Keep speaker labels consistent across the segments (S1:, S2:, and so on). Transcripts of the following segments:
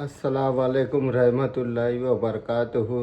S1: अस्सलाम वालेकुम रहमतुल्लाहि व बरकातुहू।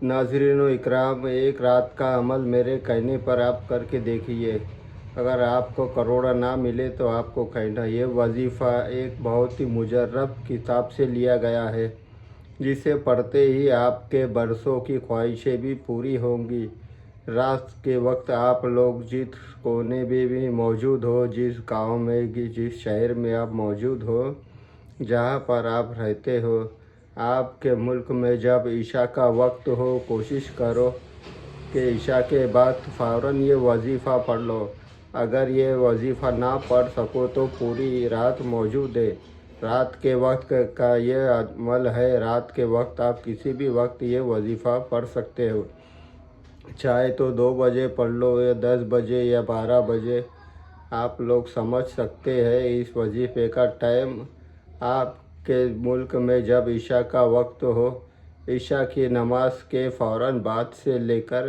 S1: नाज़रीन व इकराम, एक रात का अमल मेरे कहने पर आप करके देखिए। अगर आपको करोड़ा ना मिले तो आपको कहना, ये वजीफ़ा एक बहुत ही मुजर्रब किताब से लिया गया है, जिसे पढ़ते ही आपके बरसों की ख्वाहिशें भी पूरी होंगी। रात के वक्त आप लोग जिस कोने में भी मौजूद हो, जिस गांव में, जिस शहर में आप मौजूद हो, जहाँ पर आप रहते हो, आपके मुल्क में जब ईशा का वक्त हो, कोशिश करो कि ईशा के बाद फ़ौरन ये वजीफ़ा पढ़ लो। अगर ये वजीफ़ा ना पढ़ सको तो पूरी रात मौजूद है। रात के वक्त का ये अमल है। रात के वक्त आप किसी भी वक्त ये वजीफ़ा पढ़ सकते हो, चाहे तो 2 बजे पढ़ लो या 10 बजे या 12 बजे। आप लोग समझ सकते हैं इस वजीफ़े का टाइम। आपके मुल्क में जब ईशा का वक्त हो, ईशा की नमाज के फ़ौरन बाद से लेकर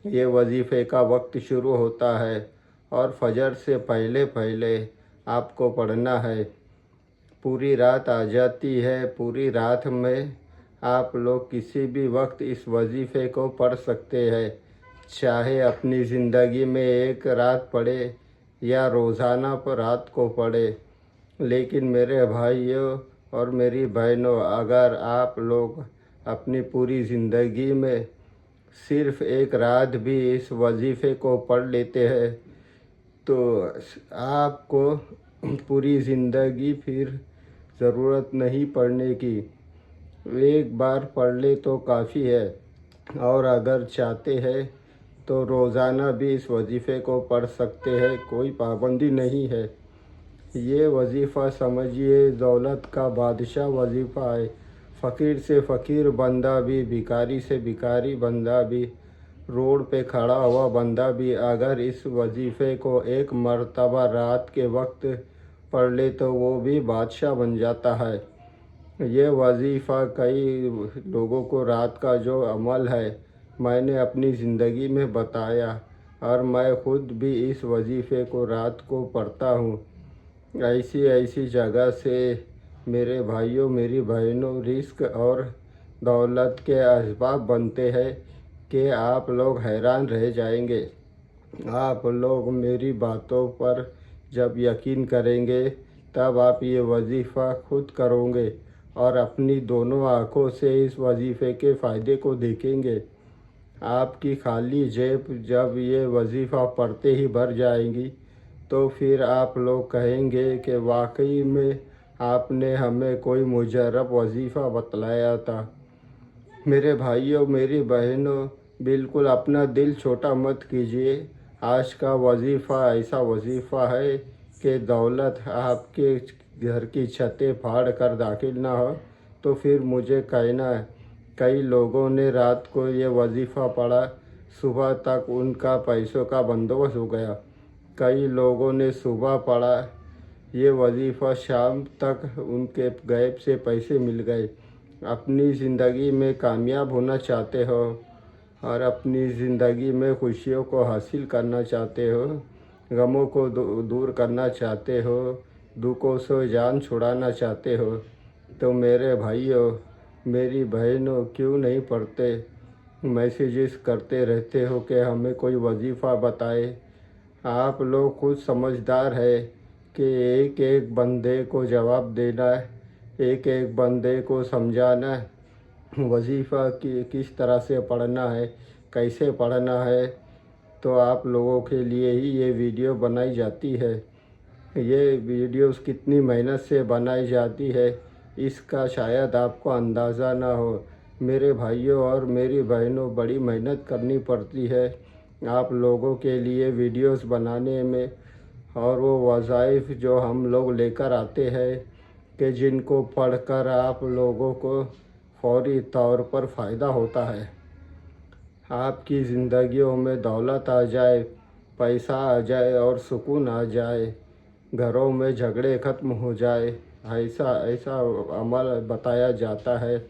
S1: ये वजीफ़े का वक्त शुरू होता है और फजर से पहले पहले आपको पढ़ना है। पूरी रात आ जाती है। पूरी रात में आप लोग किसी भी वक्त इस वजीफ़े को पढ़ सकते हैं, चाहे अपनी ज़िंदगी में एक रात पढ़े या रोज़ाना पर रात को पढ़े। लेकिन मेरे भाइयों और मेरी बहनों, अगर आप लोग अपनी पूरी ज़िंदगी में सिर्फ़ एक रात भी इस वजीफ़े को पढ़ लेते हैं तो आपको पूरी ज़िंदगी फिर ज़रूरत नहीं पढ़ने की। एक बार पढ़ ले तो काफ़ी है, और अगर चाहते हैं तो रोज़ाना भी इस वजीफ़े को पढ़ सकते हैं, कोई पाबंदी नहीं है। ये वजीफ़ा समझिए दौलत का बादशाह वजीफ़ा है। फ़कीर से फ़कीर बंदा भी, भिखारी से भिखारी बंदा भी, रोड पे खड़ा हुआ बंदा भी अगर इस वजीफ़े को एक मर्तबा रात के वक्त पढ़ ले तो वो भी बादशाह बन जाता है। ये वजीफ़ा कई लोगों को रात का जो अमल है मैंने अपनी ज़िंदगी में बताया, और मैं ख़ुद भी इस वजीफ़े को रात को पढ़ता हूँ। ऐसी ऐसी जगह से मेरे भाइयों मेरी बहनों रिस्क और दौलत के असबाब बनते हैं कि आप लोग हैरान रह जाएंगे। आप लोग मेरी बातों पर जब यकीन करेंगे तब आप ये वजीफ़ा खुद करोगे और अपनी दोनों आँखों से इस वजीफ़े के फ़ायदे को देखेंगे। आपकी खाली जेब जब ये वजीफ़ा पढ़ते ही भर जाएंगी तो फिर आप लोग कहेंगे कि वाकई में आपने हमें कोई मुजर्रब वजीफ़ा बतलाया था। मेरे भाइयों मेरी बहनों, बिल्कुल अपना दिल छोटा मत कीजिए। आज का वजीफ़ा ऐसा वजीफ़ा है कि दौलत आपके घर की छतें फाड़ कर दाखिल ना हो तो फिर मुझे कहना है। कई लोगों ने रात को ये वजीफ़ा पढ़ा, सुबह तक उनका पैसों का बंदोबस्त हो गया। कई लोगों ने सुबह पढ़ा ये वजीफ़ा, शाम तक उनके गैब से पैसे मिल गए। अपनी ज़िंदगी में कामयाब होना चाहते हो और अपनी ज़िंदगी में खुशियों को हासिल करना चाहते हो, गमों को दूर करना चाहते हो, दुखों से जान छुड़ाना चाहते हो, तो मेरे भाइयों मेरी बहनों क्यों नहीं पढ़ते? मैसेजेस करते रहते हो कि हमें कोई वजीफ़ा बताए। आप लोग खुद समझदार है कि एक एक बंदे को जवाब देना है, एक एक बंदे को समझाना है वजीफ़ा की किस तरह से पढ़ना है, कैसे पढ़ना है। तो आप लोगों के लिए ही ये वीडियो बनाई जाती है। ये वीडियोस कितनी मेहनत से बनाई जाती है इसका शायद आपको अंदाज़ा ना हो। मेरे भाइयों और मेरी बहनों, बड़ी मेहनत करनी पड़ती है आप लोगों के लिए वीडियोस बनाने में, और वो वज़ाइफ जो हम लोग लेकर आते हैं कि जिनको पढ़कर आप लोगों को फौरी तौर पर फ़ायदा होता है। आपकी ज़िंदगियों में दौलत आ जाए, पैसा आ जाए और सुकून आ जाए, घरों में झगड़े ख़त्म हो जाए, ऐसा ऐसा अमल बताया जाता है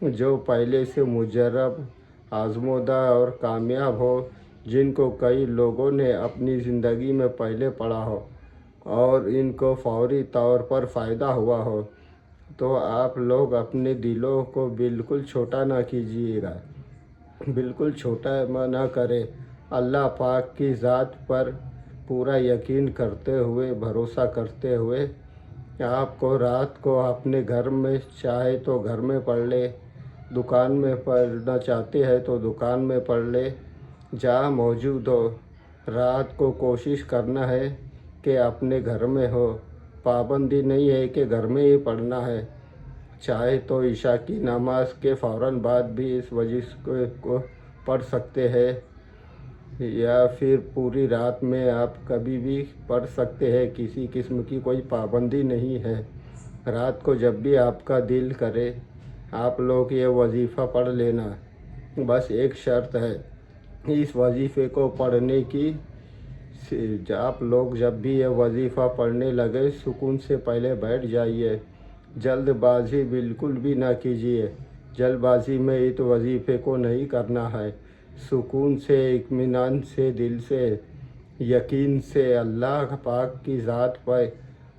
S1: जो पहले से मुजर्रब, आज़मूदा और कामयाब हो, जिनको कई लोगों ने अपनी ज़िंदगी में पहले पढ़ा हो और इनको फौरी तौर पर फ़ायदा हुआ हो। تو آپ لوگ اپنے دلوں کو بالکل چھوٹا نہ کیجیے گا، بالکل چھوٹا نہ کرے۔ اللہ پاک کی ذات پر پورا یقین کرتے ہوئے، بھروسہ کرتے ہوئے آپ کو رات کو اپنے گھر میں چاہے تو گھر میں پڑھ لے، دکان میں پڑھنا چاہتے ہیں تو دکان میں پڑھ لے، جہاں موجود ہو۔ رات کو کوشش کرنا ہے کہ اپنے گھر میں ہو، پابندی نہیں ہے کہ گھر میں ہی پڑھنا ہے۔ چاہے تو عشاء کی نماز کے فوراً بعد بھی اس وظیفے کو پڑھ سکتے ہیں، یا پھر پوری رات میں آپ کبھی بھی پڑھ سکتے ہیں، کسی قسم کی کوئی پابندی نہیں ہے۔ رات کو جب بھی آپ کا دل کرے آپ لوگ یہ وظیفہ پڑھ لینا۔ بس ایک شرط ہے اس وظیفے کو پڑھنے کی، آپ لوگ جب بھی یہ وظیفہ پڑھنے لگے سکون سے پہلے بیٹھ جائیے، جلد بازی بالکل بھی نہ کیجیے۔ جلد بازی میں اس وظیفے کو نہیں کرنا ہے، سکون سے، اطمینان سے، دل سے، یقین سے، اللہ پاک کی ذات پر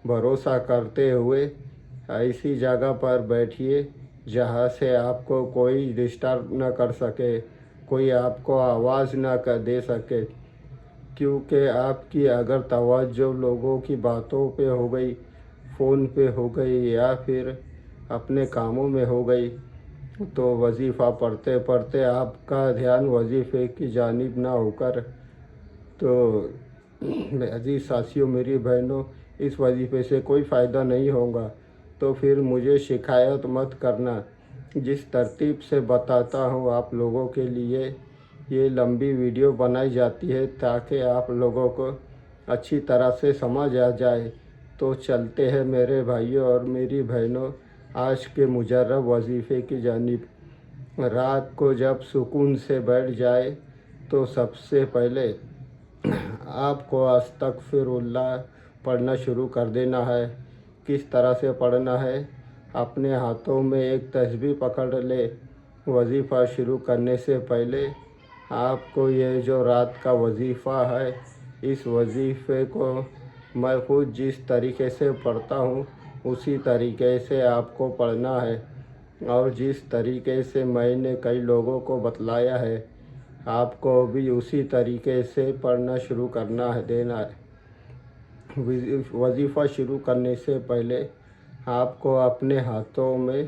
S1: بھروسہ کرتے ہوئے ایسی جگہ پر بیٹھیے جہاں سے آپ کو کوئی ڈسٹرب نہ کر سکے، کوئی آپ کو آواز نہ دے سکے، کیونکہ آپ کی اگر توجہ لوگوں کی باتوں پہ ہو گئی، فون پہ ہو گئی یا پھر اپنے کاموں میں ہو گئی، تو وظیفہ پڑھتے پڑھتے آپ کا دھیان وظیفے کی جانب نہ ہو کر، تو عزیز ساتھیوں، میری بہنوں، اس وظیفے سے کوئی فائدہ نہیں ہوگا۔ تو پھر مجھے شکایت مت کرنا۔ جس ترتیب سے بتاتا ہوں آپ لوگوں کے لیے یہ لمبی ویڈیو بنائی جاتی ہے تاکہ آپ لوگوں کو اچھی طرح سے سمجھ آ جائے۔ تو چلتے ہیں میرے بھائیوں اور میری بہنوں آج کے مجرب وظیفے کی جانب۔ رات کو جب سکون سے بیٹھ جائے تو سب سے پہلے آپ کو استغفر اللہ پڑھنا شروع کر دینا ہے۔ کس طرح سے پڑھنا ہے؟ اپنے ہاتھوں میں ایک تسبیح پکڑ لے۔ وظیفہ شروع کرنے سے پہلے آپ کو یہ جو رات کا وظیفہ ہے، اس وظیفے کو میں خود جس طریقے سے پڑھتا ہوں اسی طریقے سے آپ کو پڑھنا ہے، اور جس طریقے سے میں نے کئی لوگوں کو بتلایا ہے آپ کو بھی اسی طریقے سے پڑھنا شروع کرنا ہے دینا ہے۔ وظیفہ شروع کرنے سے پہلے آپ کو اپنے ہاتھوں میں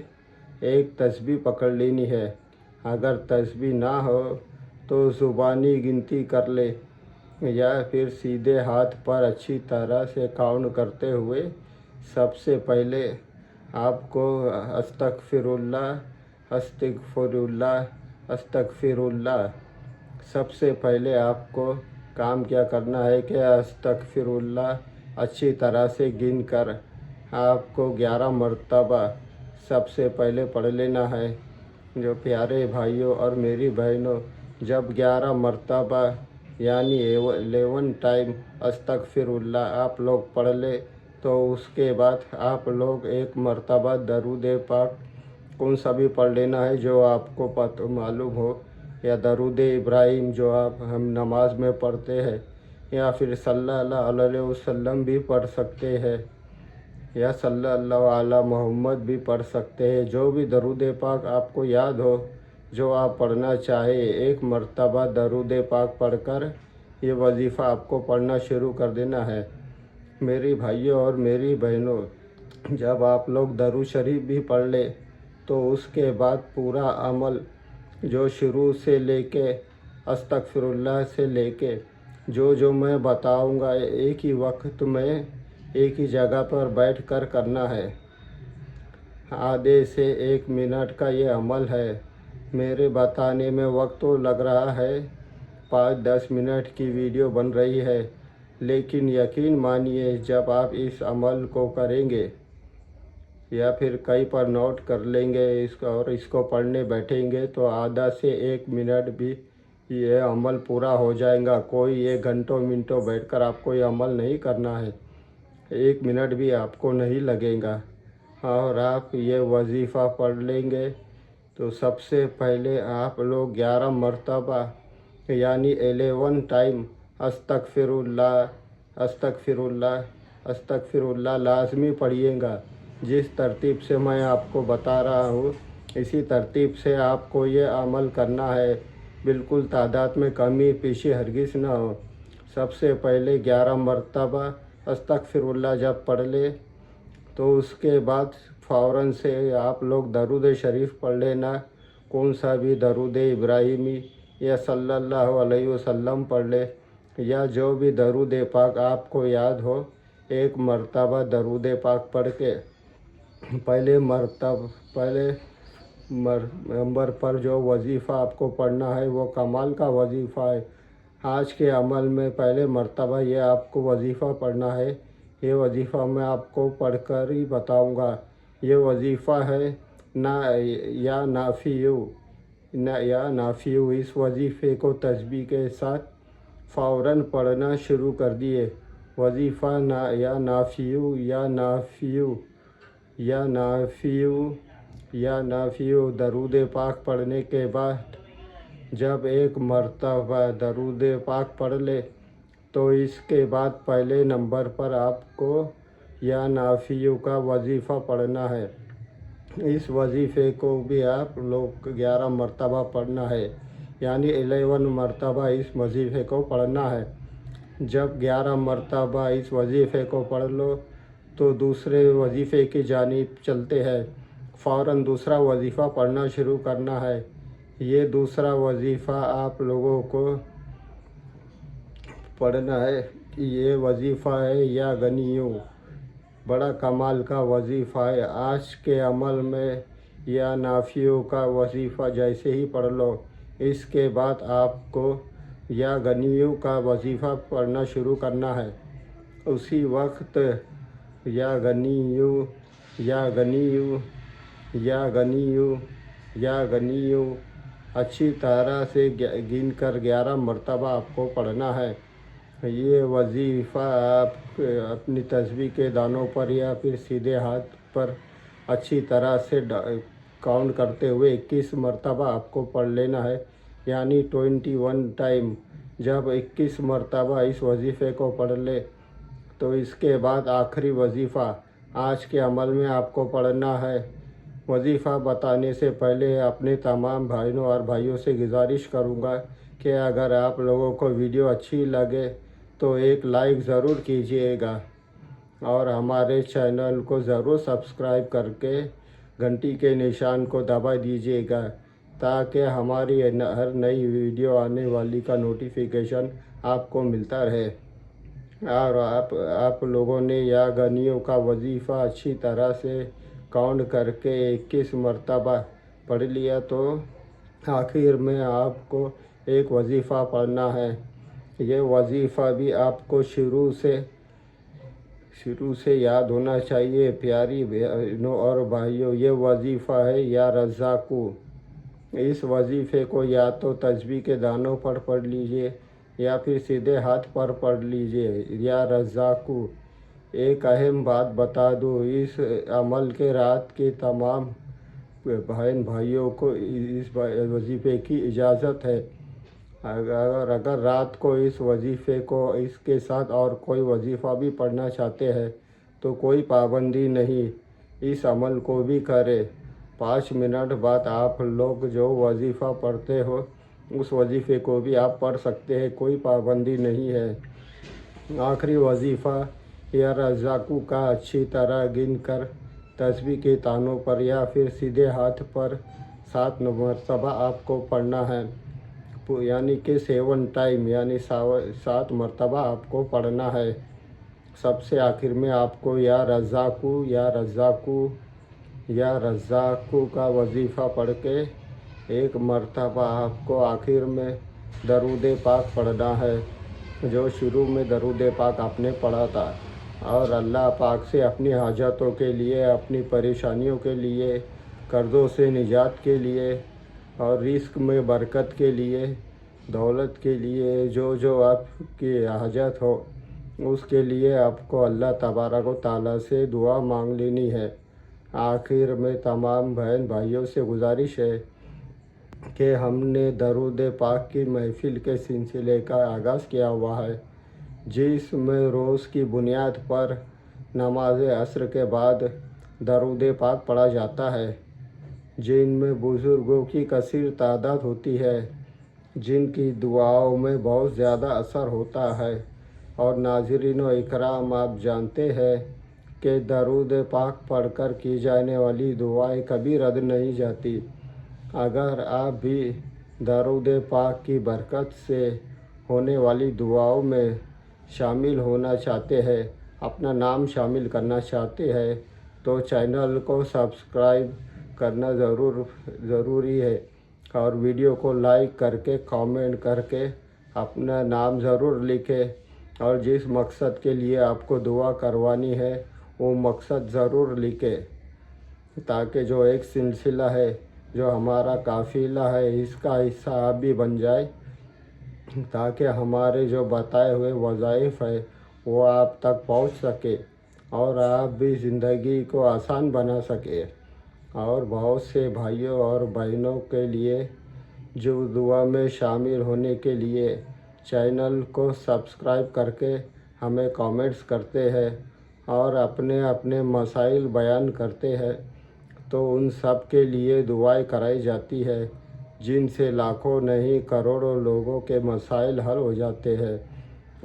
S1: ایک تسبیح پکڑ لینی ہے۔ اگر تسبیح نہ ہو تو زبانی گنتی کر لے، یا پھر سیدھے ہاتھ پر اچھی طرح سے کاؤنٹ کرتے ہوئے سب سے پہلے آپ کو استغفر اللہ، استغفر اللہ، استغفر اللہ، سب سے پہلے آپ کو کام کیا کرنا ہے کہ استغفر اللہ اچھی طرح سے گن کر آپ کو 11 مرتبہ سب سے پہلے پڑھ لینا ہے۔ جو پیارے بھائیوں اور میری بہنوں، جب 11 مرتبہ یعنی 11 ٹائم استغفر اللہ آپ لوگ پڑھ لے تو اس کے بعد آپ لوگ ایک مرتبہ درود پاک کون سا بھی پڑھ لینا ہے جو آپ کو معلوم ہو، یا درود ابراہیم جو ہم نماز میں پڑھتے ہیں، یا پھر صلی اللہ علیہ وسلم بھی پڑھ سکتے ہیں، یا صلی اللہ علی محمد بھی پڑھ سکتے ہیں۔ جو بھی درود پاک آپ کو یاد ہو، جو آپ پڑھنا چاہے، ایک مرتبہ درود پاک پڑھ کر یہ وظیفہ آپ کو پڑھنا شروع کر دینا ہے۔ میری بھائیوں اور میری بہنوں، جب آپ لوگ درود شریف بھی پڑھ لے تو اس کے بعد پورا عمل جو شروع سے لے کے استغفر اللہ سے لے کے جو میں بتاؤں گا ایک ہی وقت میں ایک ہی جگہ پر بیٹھ کر کرنا ہے۔ آدھے سے 1 منٹ کا یہ عمل ہے۔ میرے بتانے میں وقت تو لگ رہا ہے، 5-10 منٹ کی ویڈیو بن رہی ہے، لیکن یقین مانیے جب آپ اس عمل کو کریں گے یا پھر کہیں پر نوٹ کر لیں گے اور اس کو پڑھنے بیٹھیں گے تو آدھا سے 1 منٹ بھی یہ عمل پورا ہو جائے گا۔ کوئی یہ گھنٹوں منٹوں بیٹھ کر آپ کو یہ عمل نہیں کرنا ہے، 1 منٹ بھی آپ کو نہیں لگے گا، اور آپ یہ وظیفہ پڑھ لیں گے تو سب سے پہلے آپ لوگ 11 مرتبہ یعنی 11 ٹائم استغفر اللہ، استغفر اللہ، استغفر اللہ لازمی پڑھیے گا۔ जिस तरतीब से मैं आपको बता रहा हूँ इसी तरतीब से आपको ये अमल करना है। बिल्कुल तादाद में कमी पेशी हरगिज़ ना हो। सबसे पहले 11 मरतबा अस्तगफिरुल्लाह जब पढ़ ले तो उसके बाद फ़ौरन से आप लोग दरूद शरीफ पढ़ लेना। कौन सा भी दरूद इब्राहिमी या सल्लल्लाहु अलैहि वसल्लम पढ़ ले, या जो भी दरूद पाक आपको याद हो। एक मरतबा दरूद पाक पढ़ के पहले नंबर पर जो वजीफ़ा आपको पढ़ना है वो कमाल का वजीफ़ा है। आज के अमल में पहले मरतबा ये आपको वजीफ़ा पढ़ना है। ये वजीफ़ा मैं आपको पढ़कर ही बताऊंगा। ये वजीफ़ा है ना या नाफियू। इस वजीफ़े को तस्बीह के साथ फ़ौरन पढ़ना शुरू कर दिए। वजीफ़ा ना या नाफियू या नाफियू या नाफियू या नाफियू। दरूद पाक पढ़ने के बाद जब एक मरतबा दरूद पाक पढ़ ले तो इसके बाद पहले नंबर पर आपको या नाफियू का वजीफ़ा पढ़ना है। इस वजीफ़े को भी आप लोग 11 मरतबा पढ़ना है, यानी 11 मरतबा इस वजीफ़े को पढ़ना है। जब 11 मरतबा इस वजीफ़े को पढ़ लो तो दूसरे वजीफ़े की जानिब चलते हैं। फ़ौरन दूसरा वजीफ़ा पढ़ना शुरू करना है। ये दूसरा वजीफ़ा आप लोगों को पढ़ना है कि ये वजीफ़ा है या गनीयू। बड़ा कमाल का वजीफ़ा है। आज के अमल में या नाफियों का वजीफ़ा जैसे ही पढ़ लो इसके बाद आपको या गनीयू का वजीफ़ा पढ़ना शुरू करना है। उसी वक्त या गनीयू या गनीयू या गनीयू या गनीयू अच्छी तरह से गिन कर 11 मरतबा आपको पढ़ना है। ये वजीफ़ा आप अपनी तस्बीह के दानों पर या फिर सीधे हाथ पर अच्छी तरह से काउंट करते हुए 21 मरतबा आपको पढ़ लेना है, यानी 21 टाइम। जब 21 मरतबा इस वजीफ़े को पढ़ ले तो इसके बाद आखिरी वजीफ़ा आज के अमल में आपको पढ़ना है। वजीफ़ा बताने से पहले अपने तमाम भाइयों और भाइयों से गुजारिश करूंगा कि अगर आप लोगों को वीडियो अच्छी लगे तो एक लाइक ज़रूर कीजिएगा और हमारे चैनल को ज़रूर सब्सक्राइब करके घंटी के निशान को दबा दीजिएगा ताकि हमारी हर नई वीडियो आने वाली का नोटिफिकेशन आपको मिलता रहे। और आप लोगों ने या गनियों का वजीफ़ा अच्छी तरह से काउंट करके 21 मरतबा पढ़ लिया तो आखिर में आपको एक वजीफ़ा पढ़ना है। ये वजीफ़ा भी आपको शुरू से याद होना चाहिए। प्यारी बहनों और भाइयों, ये वजीफ़ा है या रज़ाकू। इस वजीफ़े को या तो तस्बीह के दानों पर पढ़ लीजिए या फिर सीधे हाथ पर पढ़ लीजिए। या रज़ाकू। एक अहम बात बता दूँ, इस अमल के रात के तमाम बहन भाइयों को इस वजीफ़े की इजाज़त है। अगर रात को इस वजीफ़े को इसके साथ और कोई वजीफ़ा भी पढ़ना चाहते हैं तो कोई पाबंदी नहीं, इस अमल को भी करें। 5 मिनट बाद आप लोग जो वजीफ़ा पढ़ते हो उस वजीफ़े को भी आप पढ़ सकते हैं, कोई पाबंदी नहीं है। आखिरी वजीफ़ा या रज़ाकू का अच्छी तरह गिन कर तस्बीह के तानों पर या फिर सीधे हाथ पर 7 मरतबा आपको पढ़ना है, यानी कि 7 टाइम, यानी 7 मरतबा आपको पढ़ना है। सबसे आखिर में आपको या रज़ाकू का वजीफ़ा पढ़ के एक मरतबा आपको आखिर में दरूद पाक पढ़ना है, जो शुरू में दरूद पाक आपने पढ़ा था। और अल्लाह पाक से अपनी हाजतों के लिए, अपनी परेशानियों के लिए, कर्ज़ों से निजात के लिए और रिस्क में बरकत के लिए, दौलत के लिए, जो आपकी हाजत हो उसके लिए आपको अल्लाह तबारक व तआला से दुआ मांग लेनी है। आखिर में तमाम बहन भाइयों से गुजारिश है कि हमने दरूद पाक की महफ़िल के सिलसिले का आगाज़ किया हुआ है, जिसमें रोज़ की बुनियाद पर नमाज असर के बाद درود پاک پڑھا جاتا ہے، جن میں بزرگوں کی کثیر تعداد ہوتی ہے، جن کی دعاؤں میں بہت زیادہ اثر ہوتا ہے۔ اور ناظرین و اکرام، آپ جانتے ہیں کہ درود پاک پڑھ کر کی جانے والی دعائیں کبھی رد نہیں جاتی۔ اگر آپ بھی درود پاک کی برکت سے ہونے والی دعاؤں میں شامل ہونا چاہتے ہیں، اپنا نام شامل کرنا چاہتے ہیں، تو چینل کو سبسکرائب کرنا ضروری ہے، اور ویڈیو کو لائک کر کے کامنٹ کر کے اپنا نام ضرور لکھیں، اور جس مقصد کے لیے آپ کو دعا کروانی ہے وہ مقصد ضرور لکھیں، تاکہ جو ایک سلسلہ ہے، جو ہمارا قافلہ ہے، اس کا حصہ آپ بھی بن جائے، تاکہ ہمارے جو بتائے ہوئے وظائف ہے وہ آپ تک پہنچ سکے، اور آپ بھی زندگی کو آسان بنا سکے۔ اور بہت سے بھائیوں اور بہنوں کے لیے جو دعا میں شامل ہونے کے لیے چینل کو سبسکرائب کر کے ہمیں کامنٹس کرتے ہیں اور اپنے اپنے مسائل بیان کرتے ہیں، تو ان سب کے لیے دعائیں کرائی جاتی ہے، جن سے لاکھوں نہیں کروڑوں لوگوں کے مسائل حل ہو جاتے ہیں۔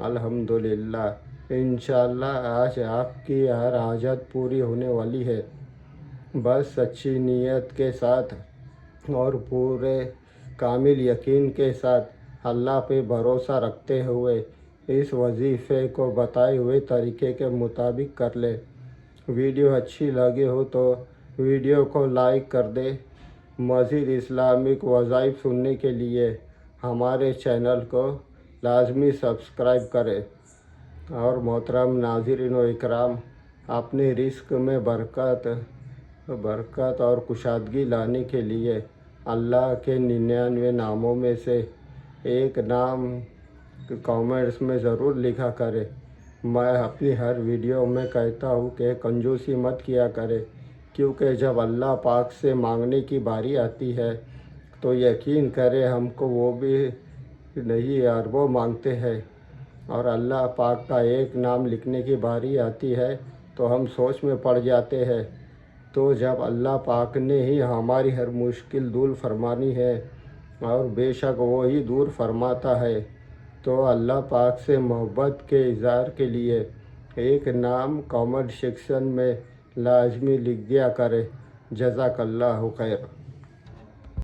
S1: الحمدللہ، انشاءاللہ آج آپ کی ہر حاجت پوری ہونے والی ہے۔ بس سچی نیت کے ساتھ اور پورے کامل یقین کے ساتھ اللہ پہ بھروسہ رکھتے ہوئے اس وظیفے کو بتائے ہوئے طریقے کے مطابق کر لیں۔ ویڈیو اچھی لگی ہو تو ویڈیو کو لائک کر دیں۔ مزید اسلامک وظائف سننے کے لیے ہمارے چینل کو لازمی سبسکرائب کریں۔ اور محترم ناظرین و اکرام، اپنے رزق میں برکت اور کشادگی لانے کے لیے اللہ کے 99 ناموں میں سے ایک نام کامنٹس میں ضرور لکھا کرے۔ میں اپنی ہر ویڈیو میں کہتا ہوں کہ کنجوسی مت کیا کرے، کیونکہ جب اللہ پاک سے مانگنے کی باری آتی ہے تو یقین کرے ہم کو وہ بھی نہیں اربوں مانگتے ہیں، اور اللہ پاک کا ایک نام لکھنے کی باری آتی ہے تو ہم سوچ میں پڑ جاتے ہیں۔ تو جب اللہ پاک نے ہی ہماری ہر مشکل دور فرمانی ہے، اور بے شک وہی دور فرماتا ہے، تو اللہ پاک سے محبت کے اظہار کے لیے ایک نام کامنٹ سیکشن میں لازمی لکھ دیا کرے۔ جزاک اللہ خیر۔